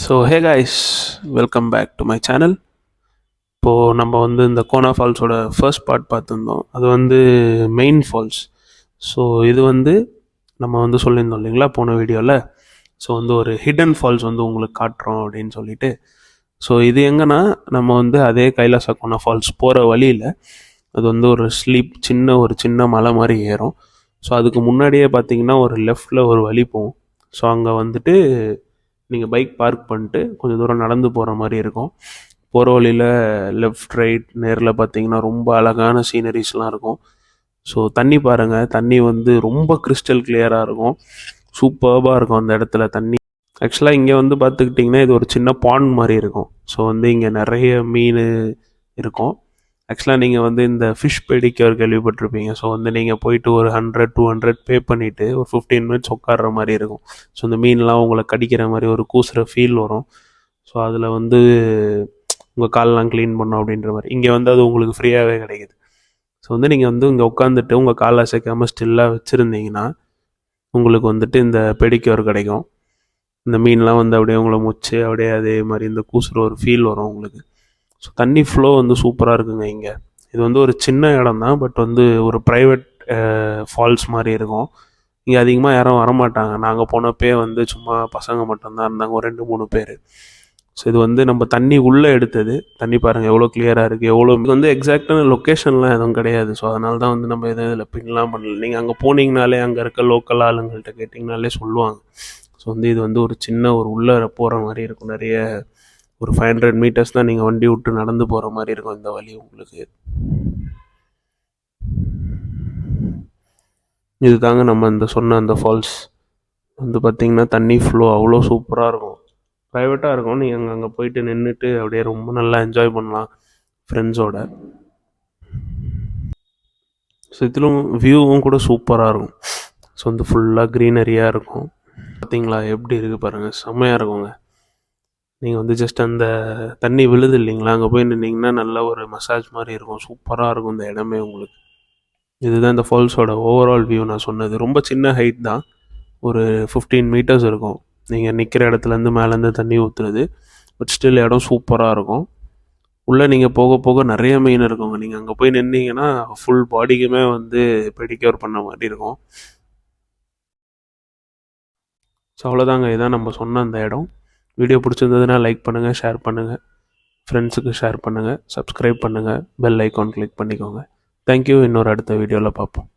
So hey guys, welcome back to my channel. இப்போது நம்ம வந்து இந்த கோனா ஃபால்ஸோட ஃபர்ஸ்ட் பார்ட் பார்த்துருந்தோம். அது வந்து மெயின் ஃபால்ஸ். ஸோ இது வந்து நம்ம வந்து சொல்லியிருந்தோம் இல்லைங்களா போன வீடியோவில். ஸோ வந்து ஒரு ஹிடன் ஃபால்ஸ் வந்து உங்களுக்கு காட்டுறோம் அப்படின்னு சொல்லிட்டு. ஸோ இது எங்கன்னா நம்ம வந்து அதே கைலாச கோனா ஃபால்ஸ் போகிற வழியில் அது வந்து ஒரு ஒரு சின்ன மலை மாதிரி ஏறும். ஸோ அதுக்கு முன்னாடியே பார்த்தீங்கன்னா ஒரு லெஃப்டில் ஒரு வழி போகும். ஸோ அங்கே வந்துட்டு நீங்கள் பைக் பார்க் பண்ணிட்டு கொஞ்சம் தூரம் நடந்து போகிற மாதிரி இருக்கும். போகிற வழியில் லெஃப்ட் ரைட் நேரில் பார்த்தீங்கன்னா ரொம்ப அழகான சீனரிஸ்லாம் இருக்கும். ஸோ தண்ணி பாருங்கள், தண்ணி வந்து ரொம்ப கிறிஸ்டல் கிளியராக இருக்கும், சூப்பர்பாக இருக்கும் அந்த இடத்துல தண்ணி. ஆக்சுவலாக இங்கே வந்து பார்த்துக்கிட்டிங்கன்னா இது ஒரு சின்ன பாண்ட் மாதிரி இருக்கும். ஸோ வந்து இங்கே நிறைய மீன் இருக்கும். ஆக்சுவலாக நீங்கள் வந்து இந்த ஃபிஷ் பெடிக்யூர் கேள்விப்பட்டிருப்பீங்க. ஸோ வந்து நீங்கள் போயிட்டு ஒரு 100-200 பே பண்ணிவிட்டு ஒரு 15 மினிட்ஸ் உட்கார்ற மாதிரி இருக்கும். ஸோ இந்த மீன்லாம் உங்களை கடிக்கிற மாதிரி ஒரு கூசுகிற ஃபீல் வரும். ஸோ அதில் வந்து உங்கள் காலெலாம் க்ளீன் பண்ணோம் அப்படின்ற மாதிரி. இங்கே வந்து அது உங்களுக்கு ஃப்ரீயாகவே கிடைக்குது. ஸோ வந்து நீங்கள் வந்து இங்கே உட்காந்துட்டு உங்கள் காலை அசைக்காமல் ஸ்டில்லாக வச்சுருந்தீங்கன்னா உங்களுக்கு வந்துட்டு இந்த பெடிக்யூர் கிடைக்கும். இந்த மீன்லாம் வந்து அப்படியே உங்களை முச்சு அப்படியே அதே மாதிரி இந்த கூசுகிற ஒரு ஃபீல் வரும் உங்களுக்கு. ஸோ தண்ணி ஃப்ளோ வந்து சூப்பராக இருக்குங்க இங்கே. இது வந்து ஒரு சின்ன இடம் தான், பட் வந்து ஒரு ப்ரைவேட் ஃபால்ஸ் மாதிரி இருக்கும். இங்கே அதிகமாக யாரும் வரமாட்டாங்க. நாங்கள் போனப்பே வந்து சும்மா பசங்க மட்டும்தான் இருந்தாங்க, ஒரு 2-3 பேர். ஸோ இது வந்து நம்ம தண்ணி உள்ளே எடுத்தது. தண்ணி பாருங்கள் எவ்வளோ கிளியராக இருக்குது, எவ்வளோ இது வந்து எக்ஸாக்டான லொக்கேஷன்லாம் எதுவும் கிடையாது. ஸோ அதனால தான் வந்து நம்ம எதுவும் இதில் பின்லாம் பண்ணல. நீங்கள் அங்கே போனீங்கனாலே அங்கே இருக்க லோக்கல் ஆளுங்கள்கிட்ட கேட்டிங்கனாலே சொல்லுவாங்க. ஸோ வந்து இது வந்து ஒரு சின்ன ஒரு உள்ளே போகிற மாதிரி இருக்கும். நிறைய ஒரு 500 மீட்டர்ஸ் தான் நீங்கள் வண்டி விட்டு நடந்து போகிற மாதிரி இருக்கும் இந்த வழி உங்களுக்கு. இது தாங்க நம்ம இந்த சொன்ன அந்த ஃபால்ஸ் வந்து பார்த்திங்கன்னா தண்ணி ஃப்ளோ அவ்வளோ சூப்பராக இருக்கும். ப்ரைவேட்டாக இருக்கும். நீங்கள் அங்கே போயிட்டு நின்றுட்டு அப்படியே ரொம்ப நல்லா என்ஜாய் பண்ணலாம் ஃப்ரெண்ட்ஸோட. ஸோ இதிலும் வியூவும் கூட சூப்பராக இருக்கும். ஸோ வந்து ஃபுல்லாக க்ரீனரியாக இருக்கும். பார்த்தீங்களா எப்படி இருக்குது பாருங்கள், செம்மையாக இருக்குங்க. நீங்கள் வந்து ஜஸ்ட் அந்த தண்ணி விழுது இல்லைங்களா, அங்கே போய் நின்றிங்கன்னா நல்ல ஒரு மசாஜ் மாதிரி இருக்கும். சூப்பராக இருக்கும் இந்த இடமே உங்களுக்கு. இதுதான் இந்த ஃபால்ஸோட ஓவரால் வியூ. நான் சொன்னது ரொம்ப சின்ன ஹைட் தான், ஒரு 15 மீட்டர்ஸ் இருக்கும். நீங்கள் நிற்கிற இடத்துலேருந்து மேலேருந்து தண்ணி ஊற்றுறது. பட் ஸ்டில் இடம் சூப்பராக இருக்கும். உள்ளே நீங்கள் போக போக நிறைய மீன் இருக்குங்க. நீங்கள் அங்கே போய் நின்னீங்கன்னா ஃபுல் பாடிக்குமே வந்து பெடிக்யூர் பண்ண மாதிரி இருக்கும். ஸோ அவ்வளோதாங்க, இதான் நம்ம சொன்ன அந்த இடம். வீடியோ பிடிச்சிருந்ததுன்னா லைக் பண்ணுங்கள், ஷேர் பண்ணுங்கள், ஃப்ரெண்ட்ஸுக்கு ஷேர் பண்ணுங்கள், சப்ஸ்கிரைப் பண்ணுங்கள், பெல் ஐக்கான் கிளிக் பண்ணிக்கோங்க. தேங்க்யூ. இன்னொரு அடுத்த வீடியோவில் பார்ப்போம்.